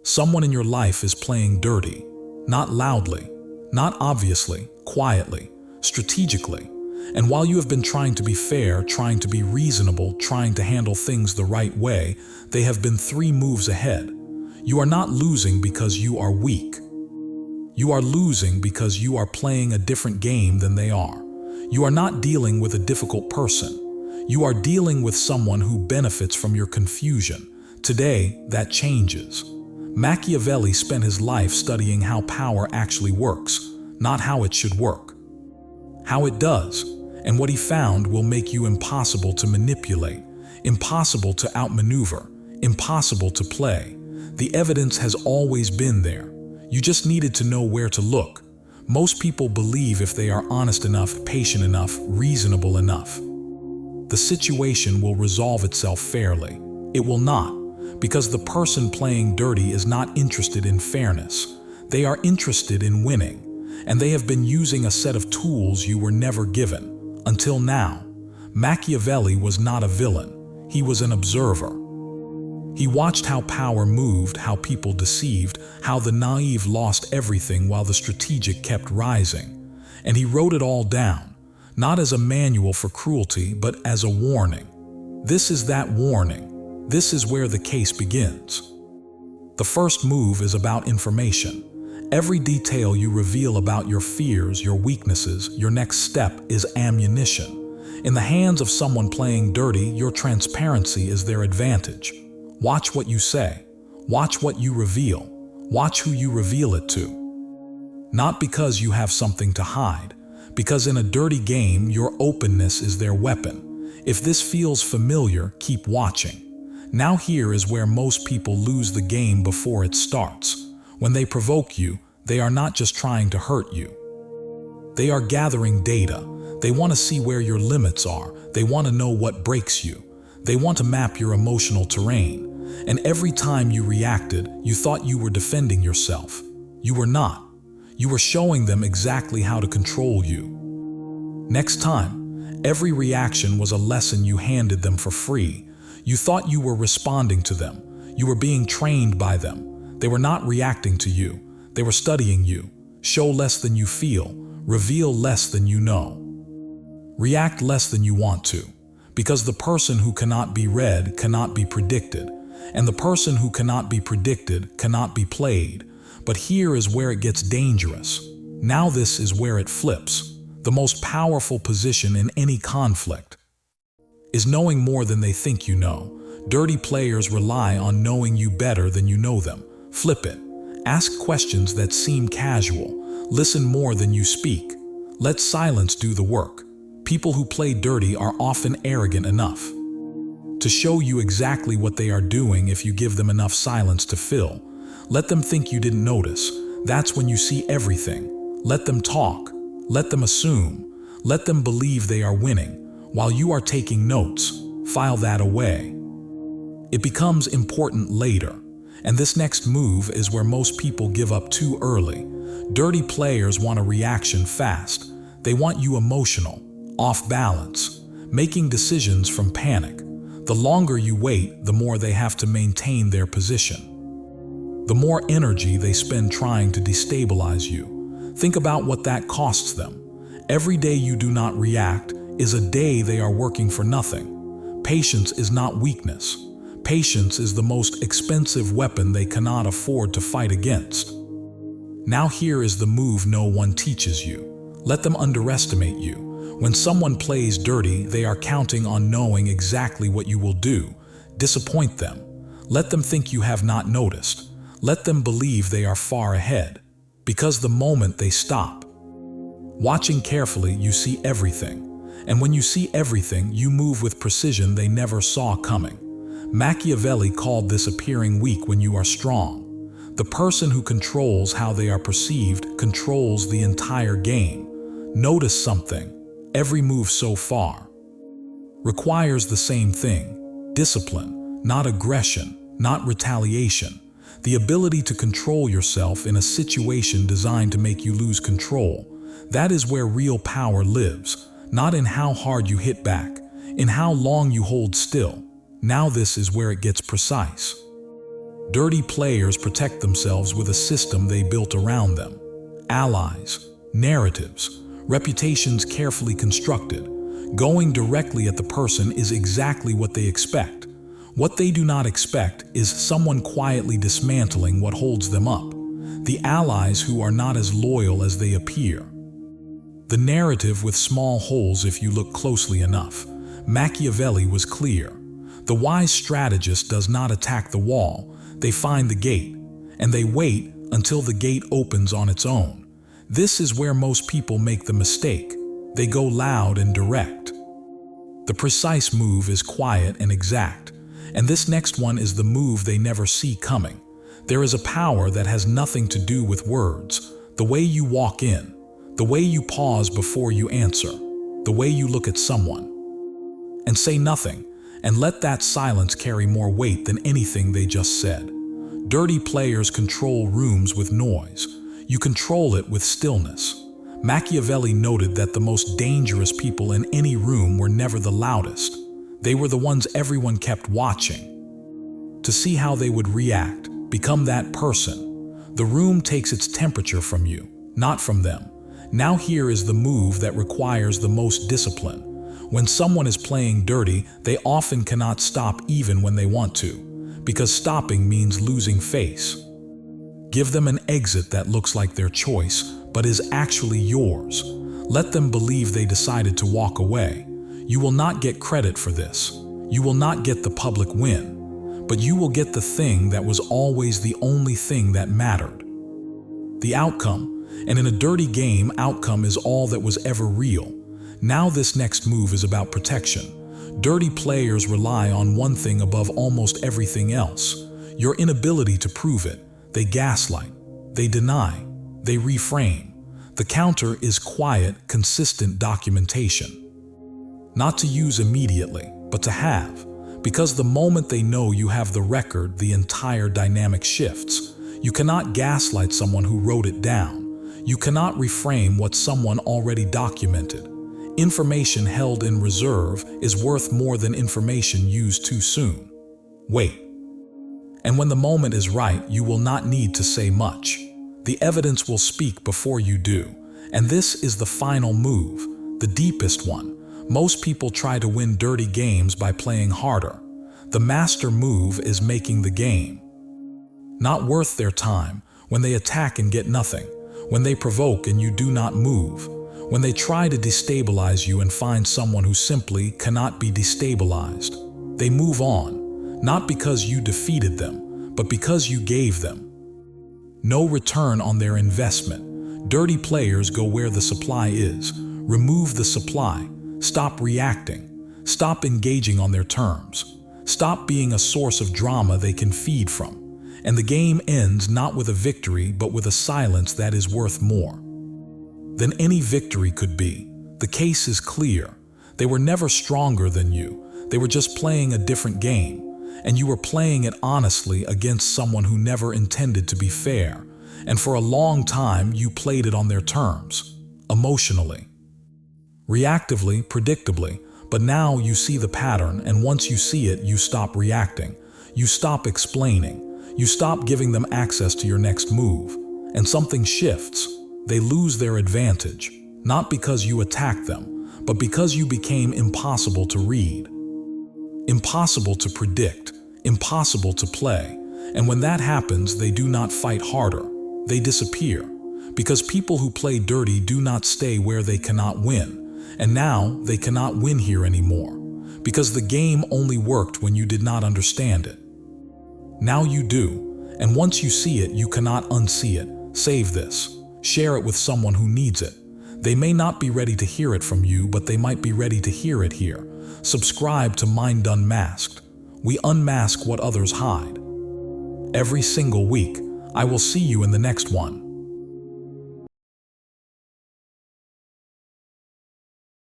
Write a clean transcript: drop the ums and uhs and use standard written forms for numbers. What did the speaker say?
Someone in your life is playing dirty, not loudly, not obviously, quietly, strategically. And while you have been trying to be fair, trying to be reasonable, trying to handle things the right way, they have been 3 moves ahead. You are not losing because you are weak. You are losing because you are playing a different game than they are. You are not dealing with a difficult person. You are dealing with someone who benefits from your confusion. Today, that changes. Machiavelli spent his life studying how power actually works, not how it should work. How it does, and what he found will make you impossible to manipulate, impossible to outmaneuver, impossible to play. The evidence has always been there. You just needed to know where to look. Most people believe if they are honest enough, patient enough, reasonable enough, the situation will resolve itself fairly. It will not. Because the person playing dirty is not interested in fairness. They are interested in winning, and they have been using a set of tools you were never given, until now. Machiavelli was not a villain. He was an observer. He watched how power moved, how people deceived, how the naive lost everything while the strategic kept rising. And he wrote it all down, not as a manual for cruelty, but as a warning. This is that warning. This is where the case begins. The first move is about information. Every detail you reveal about your fears, your weaknesses, your next step is ammunition. In the hands of someone playing dirty, your transparency is their advantage. Watch what you say. Watch what you reveal. Watch who you reveal it to. Not because you have something to hide, because in a dirty game, your openness is their weapon. If this feels familiar, keep watching. Now here is where most people lose the game before it starts. When they provoke you, they are not just trying to hurt you. They are gathering data. They want to see where your limits are. They want to know what breaks you. They want to map your emotional terrain. And every time you reacted, you thought you were defending yourself. You were not. You were showing them exactly how to control you. Next time, every reaction was a lesson you handed them for free. You thought you were responding to them. You were being trained by them. They were not reacting to you. They were studying you. Show less than you feel. Reveal less than you know. React less than you want to. Because the person who cannot be read cannot be predicted. And the person who cannot be predicted cannot be played. But here is where it gets dangerous. Now this is where it flips. The most powerful position in any conflict is knowing more than they think you know. Dirty players rely on knowing you better than you know them. Flip it. Ask questions that seem casual. Listen more than you speak. Let silence do the work. People who play dirty are often arrogant enough to show you exactly what they are doing if you give them enough silence to fill. Let them think you didn't notice. That's when you see everything. Let them talk. Let them assume. Let them believe they are winning. While you are taking notes, file that away. It becomes important later. And this next move is where most people give up too early. Dirty players want a reaction fast. They want you emotional, off balance, making decisions from panic. The longer you wait, the more they have to maintain their position. The more energy they spend trying to destabilize you. Think about what that costs them. Every day you do not react is a day they are working for nothing. Patience is not weakness. Patience is the most expensive weapon they cannot afford to fight against. Now here is the move no one teaches you. Let them underestimate you. When someone plays dirty, they are counting on knowing exactly what you will do. Disappoint them. Let them think you have not noticed. Let them believe they are far ahead. Because the moment they stop watching carefully, you see everything. And when you see everything, you move with precision they never saw coming. Machiavelli called this appearing weak when you are strong. The person who controls how they are perceived controls the entire game. Notice something. Every move so far requires the same thing: discipline, not aggression, not retaliation. The ability to control yourself in a situation designed to make you lose control. That is where real power lives. Not in how hard you hit back, in how long you hold still. Now this is where it gets precise. Dirty players protect themselves with a system they built around them. Allies, narratives, reputations carefully constructed. Going directly at the person is exactly what they expect. What they do not expect is someone quietly dismantling what holds them up. The allies who are not as loyal as they appear. The narrative with small holes if you look closely enough. Machiavelli was clear. The wise strategist does not attack the wall, they find the gate, and they wait until the gate opens on its own. This is where most people make the mistake. They go loud and direct. The precise move is quiet and exact, and this next one is the move they never see coming. There is a power that has nothing to do with words. The way you walk in, the way you pause before you answer, the way you look at someone and say nothing, and let that silence carry more weight than anything they just said. Dirty players control rooms with noise. You control it with stillness. Machiavelli noted that the most dangerous people in any room were never the loudest. They were the ones everyone kept watching to see how they would react, become that person. The room takes its temperature from you, not from them. Now here is the move that requires the most discipline. When someone is playing dirty, they often cannot stop even when they want to, because stopping means losing face. Give them an exit that looks like their choice, but is actually yours. Let them believe they decided to walk away. You will not get credit for this. You will not get the public win, but you will get the thing that was always the only thing that mattered. The outcome. And in a dirty game, outcome is all that was ever real. Now this next move is about protection. Dirty players rely on one thing above almost everything else: your inability to prove it. They gaslight, they deny, they reframe. The counter is quiet, consistent documentation. Not to use immediately, but to have. Because the moment they know you have the record, the entire dynamic shifts. You cannot gaslight someone who wrote it down. You cannot reframe what someone already documented. Information held in reserve is worth more than information used too soon. Wait. And when the moment is right, you will not need to say much. The evidence will speak before you do. And this is the final move, the deepest one. Most people try to win dirty games by playing harder. The master move is making the game not worth their time, when they attack and get nothing, when they provoke and you do not move, when they try to destabilize you and find someone who simply cannot be destabilized. They move on, not because you defeated them, but because you gave them no return on their investment. Dirty players go where the supply is. Remove the supply. Stop reacting. Stop engaging on their terms. Stop being a source of drama they can feed from. And the game ends not with a victory, but with a silence that is worth more than any victory could be. The case is clear. They were never stronger than you. They were just playing a different game. And you were playing it honestly against someone who never intended to be fair. And for a long time, you played it on their terms. Emotionally. Reactively, predictably. But now you see the pattern, and once you see it, you stop reacting. You stop explaining. You stop giving them access to your next move. And something shifts. They lose their advantage. Not because you attacked them, but because you became impossible to read. Impossible to predict. Impossible to play. And when that happens, they do not fight harder. They disappear. Because people who play dirty do not stay where they cannot win. And now they cannot win here anymore. Because the game only worked when you did not understand it. Now you do. And once you see it, you cannot unsee it. Save this. Share it with someone who needs it. They may not be ready to hear it from you, but they might be ready to hear it here. Subscribe to Mind Unmasked. We unmask what others hide. Every single week. I will see you in the next one.